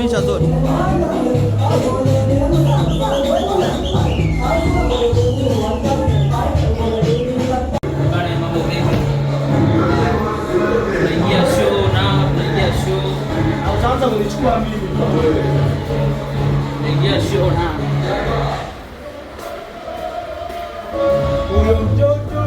Simamisha zote. Naingia show na huyo mtoto.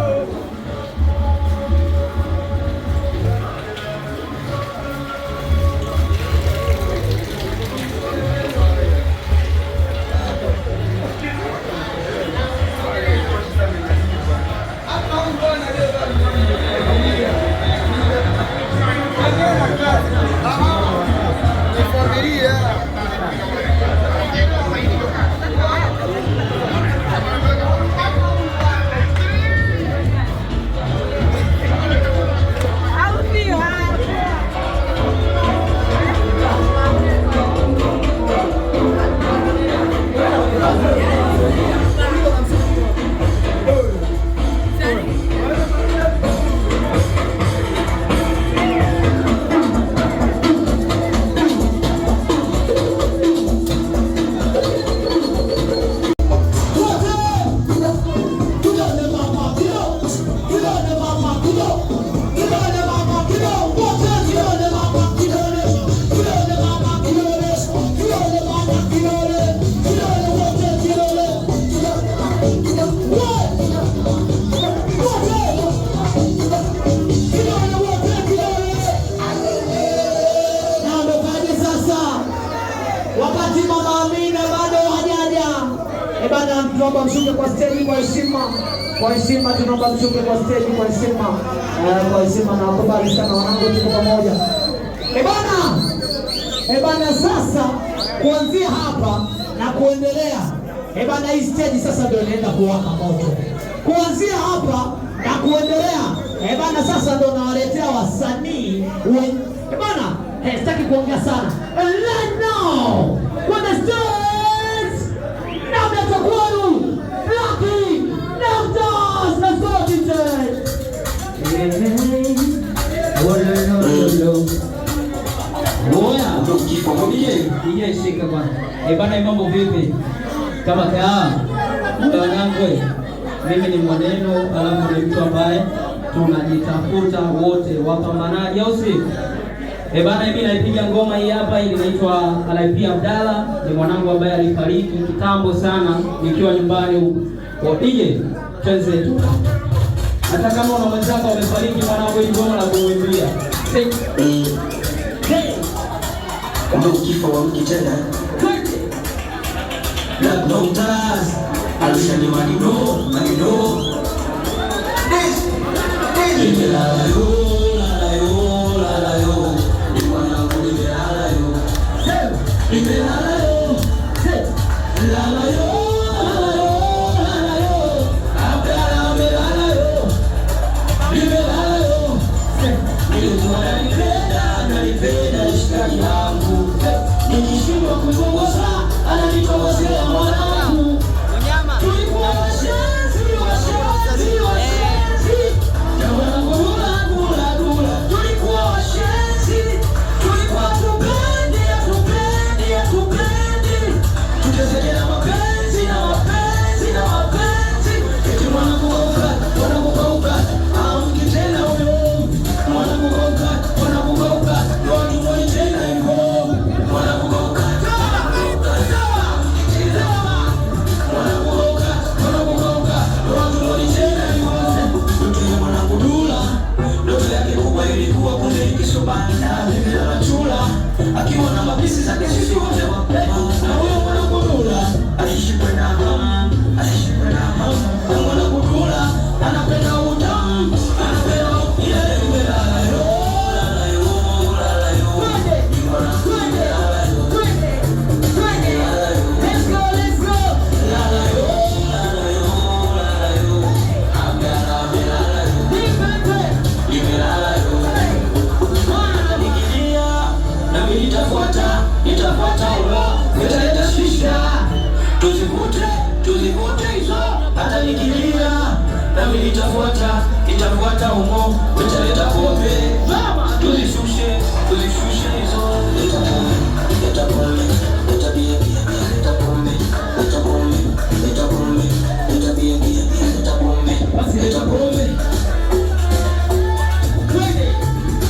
Tunaomba mshuke kwa stage kwa heshima. Kwa heshima tunaomba mshuke kwa stage kwa heshima. Kwa heshima na wakubali sana wanangu, tuko pamoja. Bana sasa kuanzia hapa na kuendelea. Bana hii stage sasa ndio inaenda kuwaka moto. Kuanzia hapa na kuendelea. Bana sasa ndio nawaletea wasanii. Bana, sitaki kuongea sana. Right now, when the stage now that's a quarter, Lucky, Nectars, let's go DJ. Oya, DJ shika bwana. Bana mambo vipi? Kama kaa. Wanangu, mimi ni Mwaneno, alafu ni mtu ambaye tunajitafuta wote wapambanaji au si? Bana mimi naipiga ngoma hii hapa, ili inaitwa Alaipia Abdalla. Ni mwanangu ambaye alifariki kitambo sana nikiwa nyumbani huko. Kwa DJ tu. Hata kama una mwenzako amefariki mwanangu, hii ngoma la kuimbia. Ndio kifo wa mki tena. Black Doctors, Alisha ni Magino. Akiwa na mabisi zake sisi wote wapema. Na huyo mwanakudula alishikwe na mama, na mwanakudula anapenda utamu, anapenda nitafuata ulo, nitaleta shisha. Tuzivute hizo, hata nikilia. Nami nitafuata umo, nitaleta pombe. Tuzishushe hizo, nitakuwa leta pombe.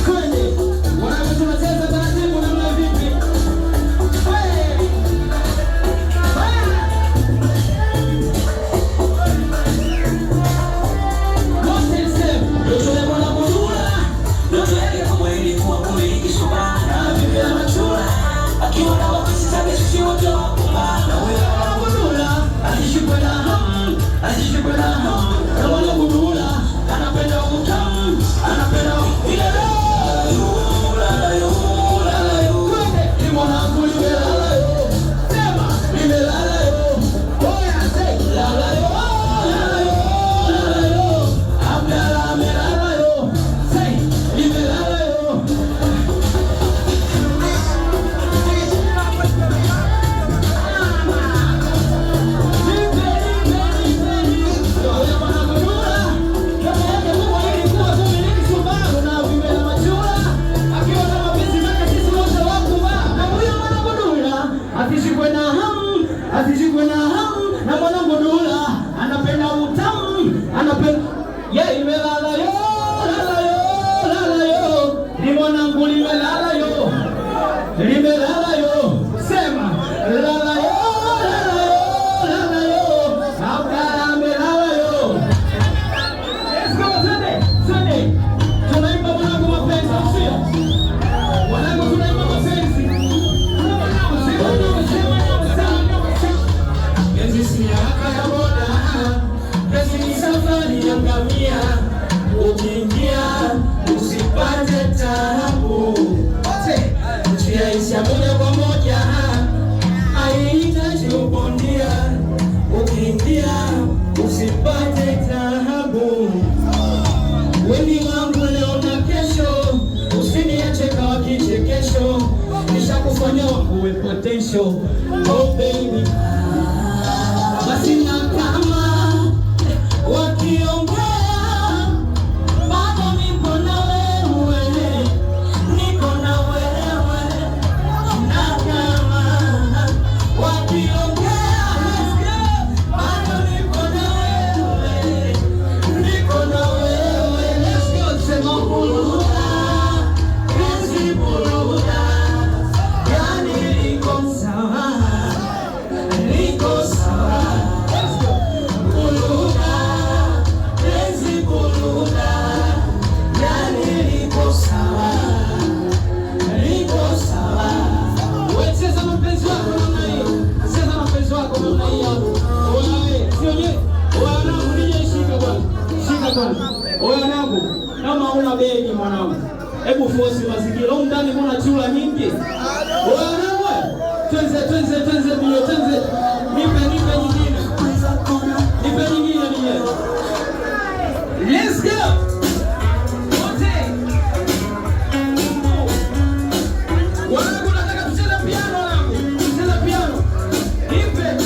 Kwende, wanangu tunacheza taratibu namna vipi? Asishikwe na hamu na mwanangu Dula anapenda utamu, anapenda imelala yo, lala yo, lala yo, ni mwanangu limelala yo, limelala yo, sema lala yo, lala yo, lala yo, Abdala amelala yo. Let's go Sunday, tunaimba mwanangu mapenzi, sio mwanangu, tunaimba mapenzi. Ngamia ukiingia usipate taabu, njia isha moja kwa moja, haihitaji ubondia. Ukiingia usipate taabu, weni wangu leo na kesho, usiniache kawa kichekesho, nishakufanya uwe potential. Oh baby, basi na kama wakiongea bado niko na wewe, niko na wewe, na kama wakiongea bado niko na wewe, niko na wewe. Let's go, sema buluda, penzi buluda, yani niko sawa, niko sawa. Let's go, buluda, oya nangu, kama una begi mwanangu, hebu fosi mazingira huko ndani, kuna chula nyingi. Oya nangu, twenze bio, twenze, nipe nyingine, nipe nyingine nije. Let's go. Wanangu nataka tucheze piano, wanangu tucheze piano, nipe.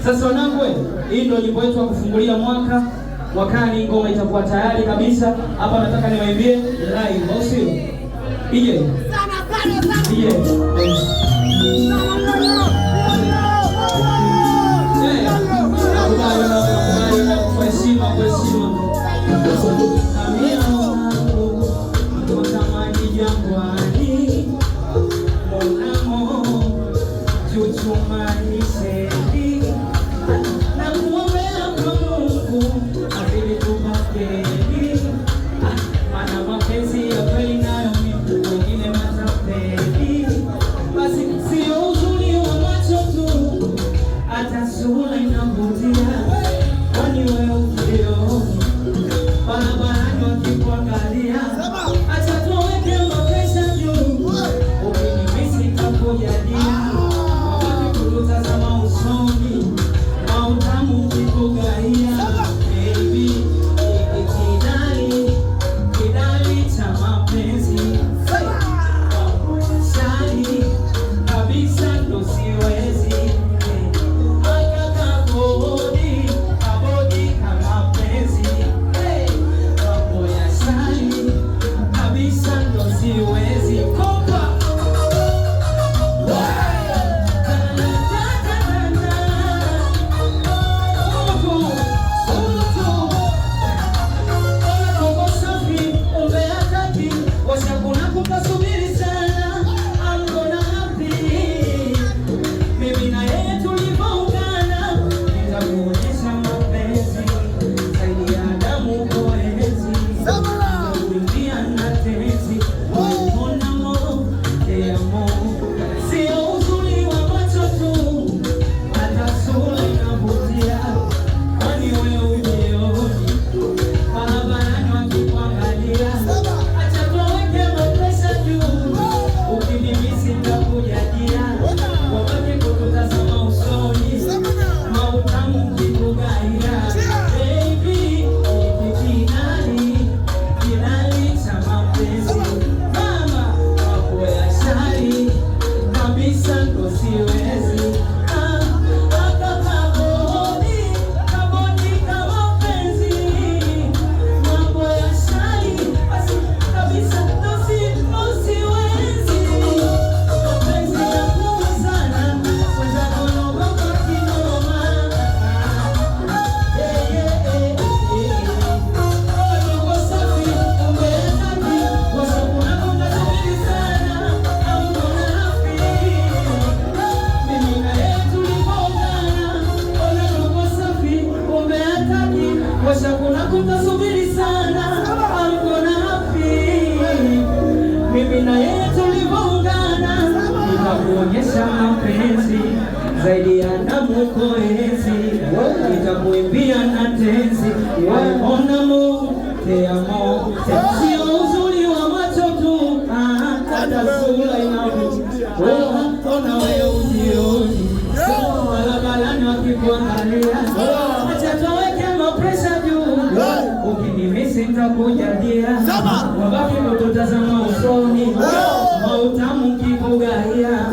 Sasa wanangu, hii ndio nyimbo yetu ya kufungulia mwaka. Mwakani ngoma itakuwa tayari kabisa. Hapa nataka niwaimbie live, au sio? Ije. Ije. nitakuonyesha mapenzi zaidi ya damu koezi, nitakuimbia na tenzi ona mo te amo, sio uzuri wa macho tu, hata sura inavutia. Ona wewe ujioni barabarani wakikuangalia, acha tuweke mapresha juu, ukinimisi nitakujalia, wabaki kututazama usoni, mautamu kikugaia,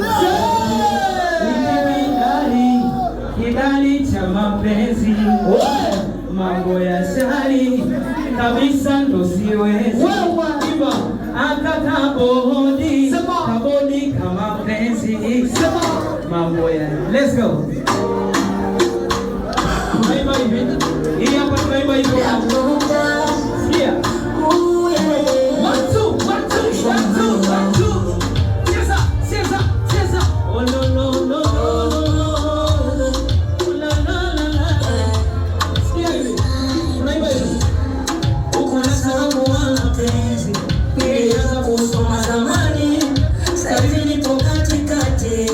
kidali cha mapenzi, mambo ya shari kabisa ndo siwezi, akakabodi kabodi kama penzi, mambo ya let's go. Tunaimba hivi, hii hapa tunaimba hivi. Sikia. 1 2 1 2 1 2 1 2. Cheza cheza cheza. Oh no no no no. La la la la. Sikia hivi. Tunaimba hivi. Uko na salamu wa mapenzi. Nilianza kusoma zamani. Sasa hivi nipo katikati.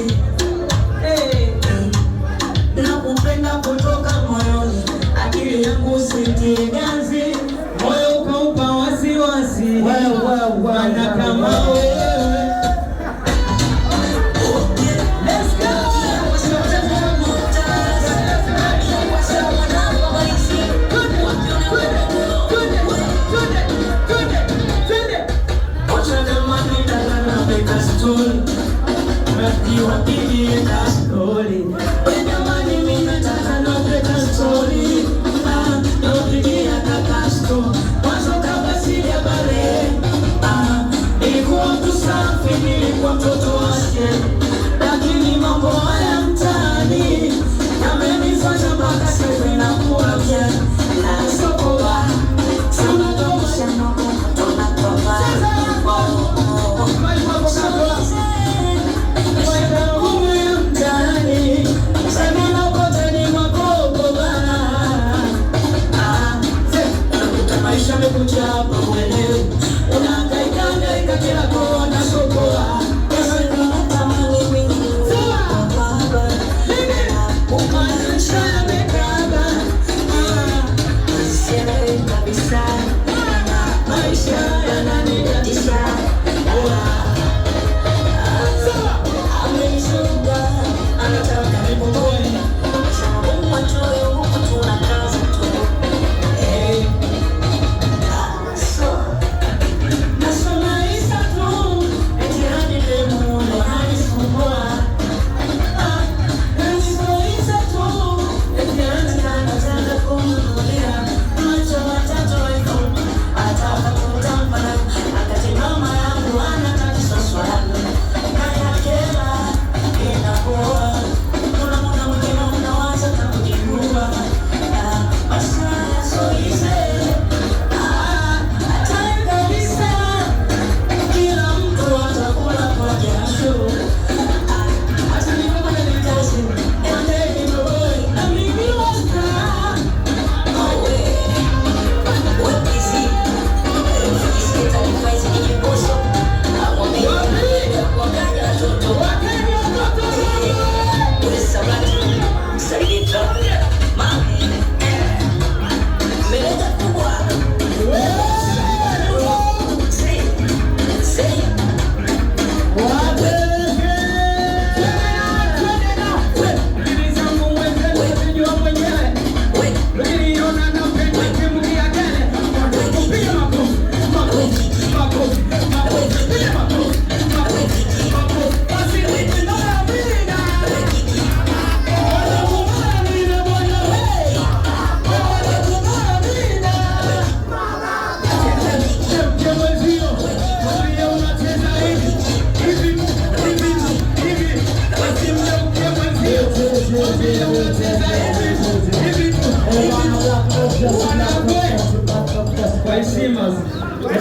Nakupenda kutoka moyoni, akili yangu sitie ganzi, moyo ukaupa wasiwasi, wana kama wewe. Let's go! Mtoto wake, lakini mambo haya mtaani yamenifanya mpaka sasa inakuwa vya na sokoa sana tosha tunatoka mtaani sana nakotani makogo bana maisha yamekuja hapa mwenyewe unahangaika kila kona sokoa.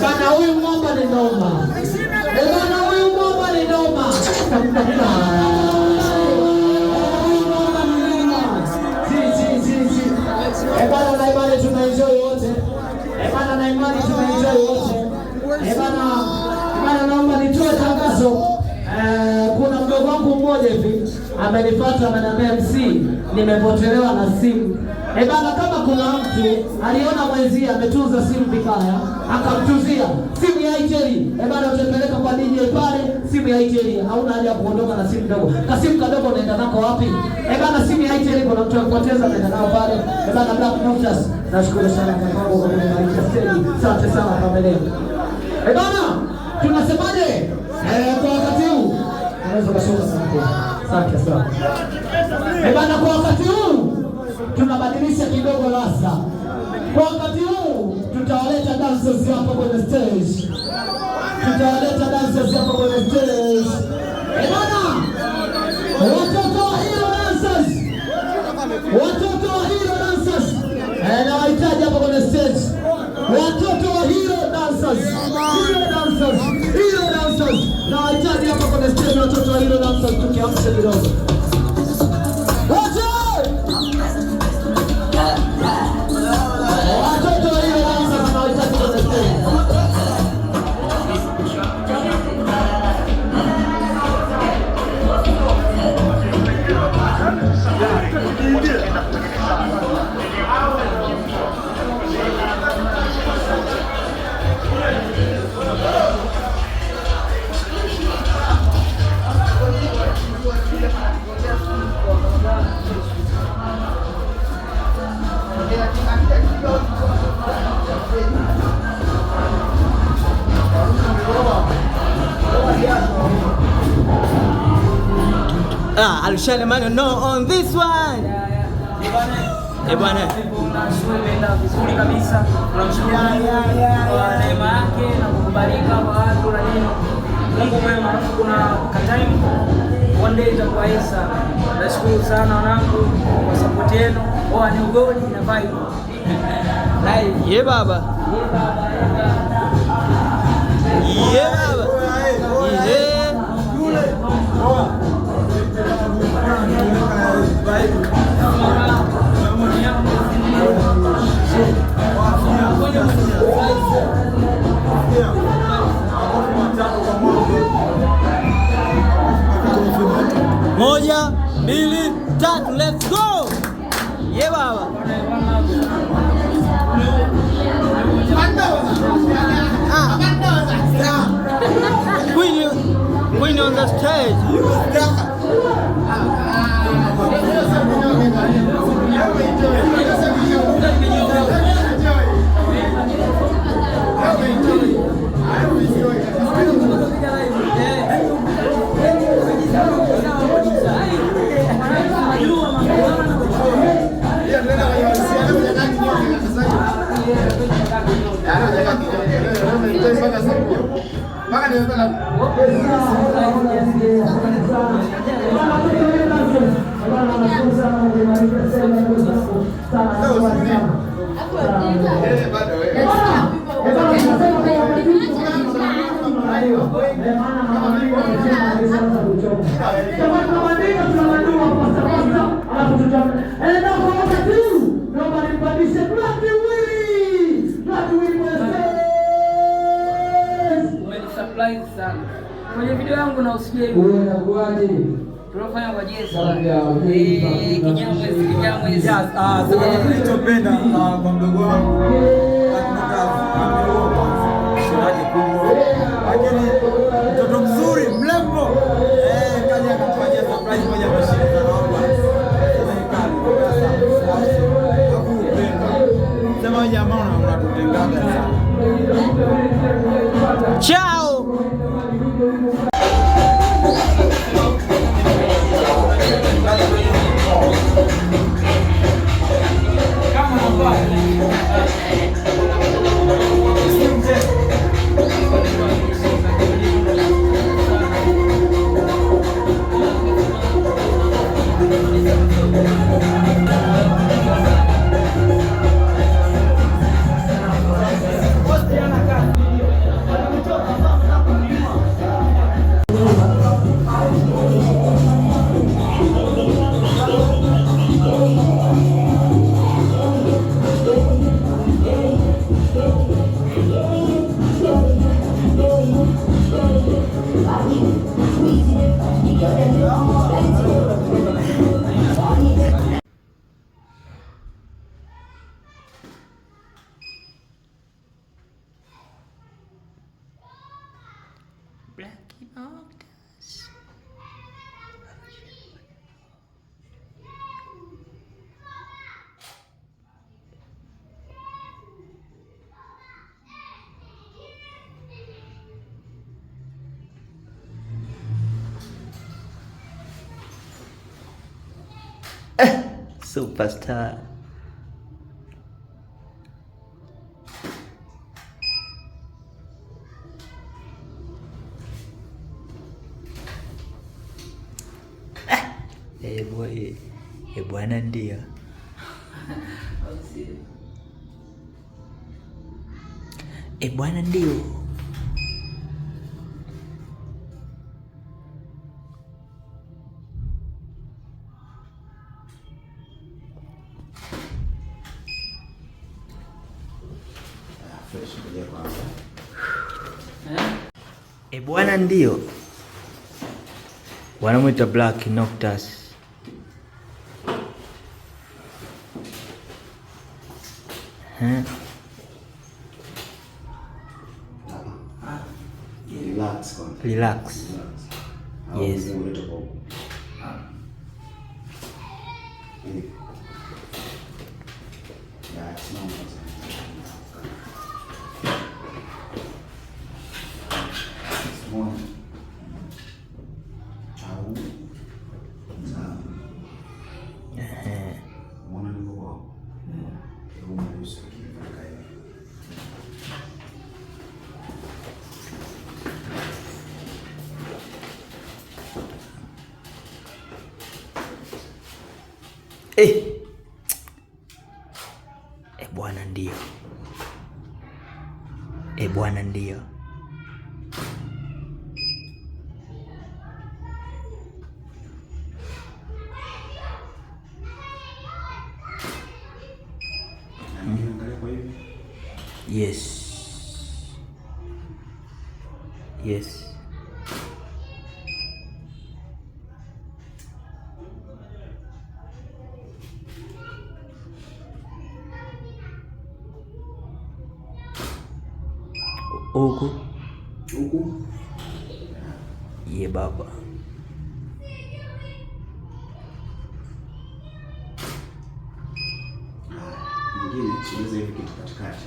Bana huyu mwamba ni noma. Bana huyu mwamba ni noma. Bana na imani tunaenjoy wote. Bana na imani tunaenjoy wote. Bana naomba nitoe tangazo. Kuna mdogo wangu mmoja hivi amenifuata ameniambia MC, nimepotelewa na simu. Bana, kama kuna mtu aliona mwenzie ametunza simu vibaya, akamtuzia simu ya Itel, bana, utapeleka kwa DJ pale, simu ya Itel, hauna haja ya kuondoka na simu ndogo. Kasimu kadogo unaenda nako wapi? Bana, simu ya Itel kuna mtu akipoteza unaenda nao pale. Bana, Black Motors, nashukuru sana kwa mambo kwa kubariki stage. Asante sana familia. Bana, tunasemaje? Kwa wakati huu unaweza kushuka sana. Asante sana. Bana, kwa wakati huu tunabadilisha kidogo rasa. Kwa wakati huu tutawaleta dancers hapo kwenye stage. Tutawaleta dancers hapo kwenye stage. Bana, watoto wa Hero Dancers. Watoto wa Hero Dancers. Na wahitaji hapo kwenye stage. Watoto wa Hero Dancers. Hero Dancers. Hero Dancers. Na wahitaji hapo kwenye stage, watoto wa Hero Dancers, tukiamsha kidogo. I'll share the money no on this one. Bwana tunaenda vizuri kabisa. Tunamshukuru kwa neema yake na kukubalika kwa watu na nini. Mungu mwema. Kuna time one day itakuwa Isa. Nashukuru sana wanangu kwa support yenu. Ni ugodi na vibe. Live. Yeah baba. Yeah baba. Moja, mbili, tatu, let's go! Yeah baba. Queen on the stage. Kwenye video yangu na usikie hivi. Tunafanya kwa Yesu. Kinyamwezi. Sababu nilichopenda kwa mdogo wangu lakini mtoto mzuri mlembo kaja akatufanyia surprise moja mashine za naomba sema jamaa unatutengaga sana. Ciao. What's the other guy? Superstar. Bwana ndio. Bwana ndio. Bwana ndio. Wanamwita Black Noctus. Relax. Yes. Bwana ndio. Bwana ndio. Yes. Yes. Huku. Ye baba. Mwingine siweze hivi kitu katikati.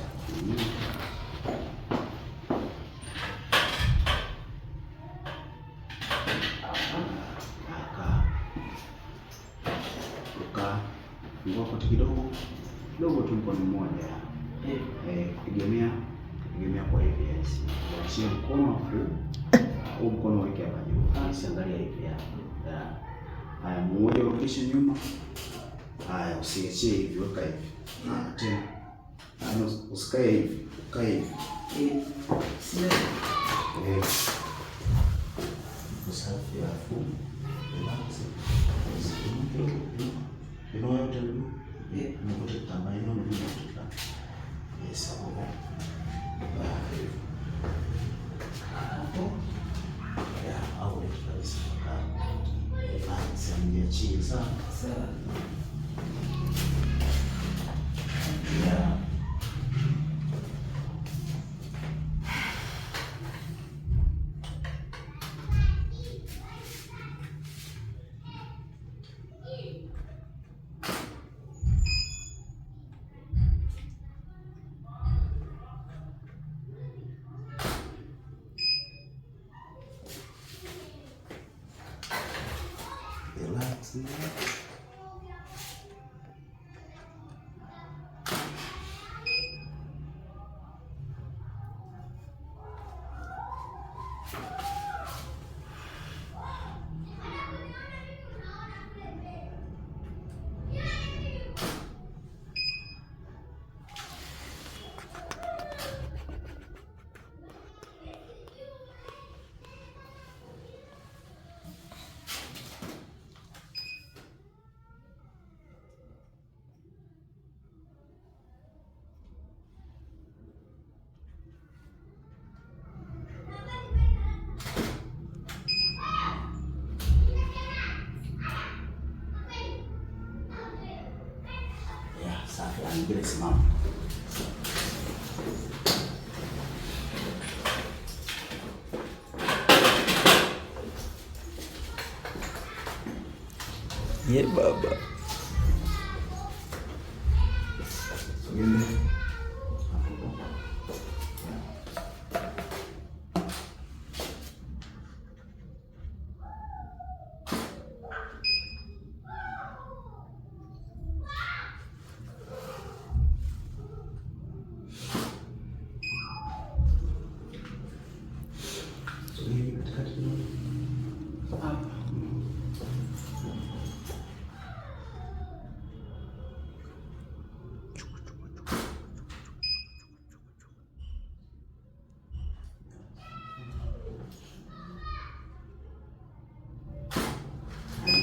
Fungua koti kidogo tu, mkono mmoja. Kutegemea kwa hivi yes. Wachie mkono au mkono weke hapa juu. Usiangalia hivi hapa. Haya, mmoja urudishe nyuma. Haya, usiachie hivi, weka hivi. Tena. Usikae hivi, ukae hivi. Usafi afu. Relax. Ino yote ndio. Mmoja kama ino ndio tuta. Yes, hapo. Au kabisa kama sehemu ya chini sana. Relax. Bila simama. Ye baba.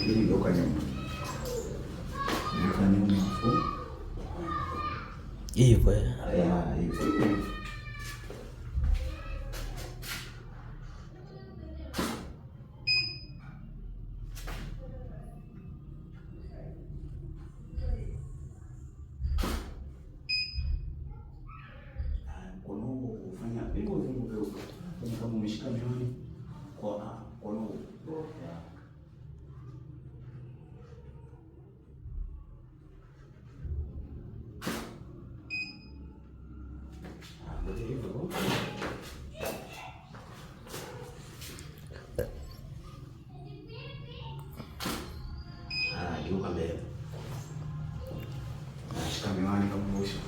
Ili geuka nyuma. Geuka nyuma hapo. Hivyo. Hivyo. Mkono huo kufanya hivyo geuka. Kama umeshika miwani kwa mkono huo. Geuka mbele. Shika miwani kama mwisho.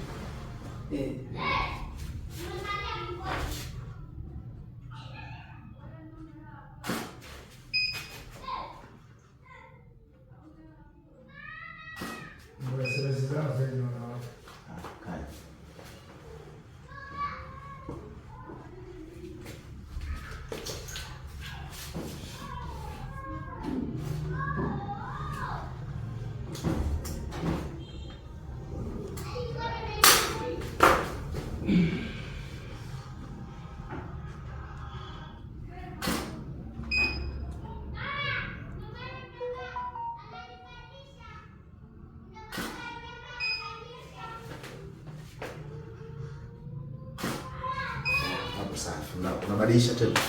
Safi. Unabadilisha tena.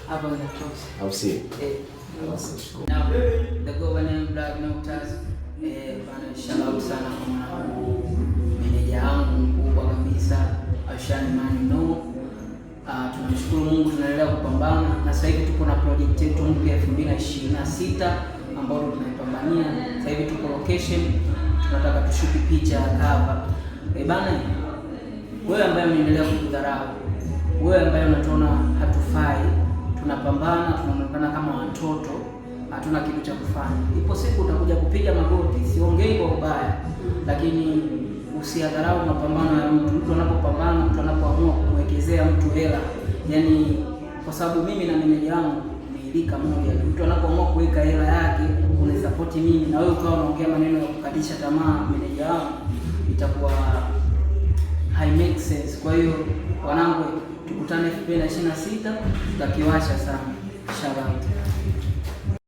Hapa inatosha. Au si? Now, the governor Black Nocturs, bana shout out sana kwa mwanangu meneja wangu mkubwa kabisa Ashani Mani no. Tunamshukuru Mungu, tunaendelea kupambana na sasa hivi tuko na project yetu mpya 2026 ambayo tunaipambania. Sasa hivi tuko location, tunataka tushuti picha ya cover. Bana, wewe ambaye unaendelea kudharau, wewe ambaye unatuona hatufai, tunapambana, tunaonekana kama watoto, hatuna kitu cha kufanya. Ipo siku utakuja kupiga magoti, siongei kwa ubaya, lakini usiadharau mapambano ya mtu. Mtu anapopambana, mtu anapoamua kumwekezea mtu hela, yani kwa sababu mimi na meneja wangu ni lika moja, mtu anapoamua kuweka hela yake unisupport mimi na wewe ukawa unaongea maneno ya kukatisha tamaa meneja wangu, itakuwa hai make sense. Kwa hiyo wanangu, tukutane 2026 tutakiwasha sana. Shout out.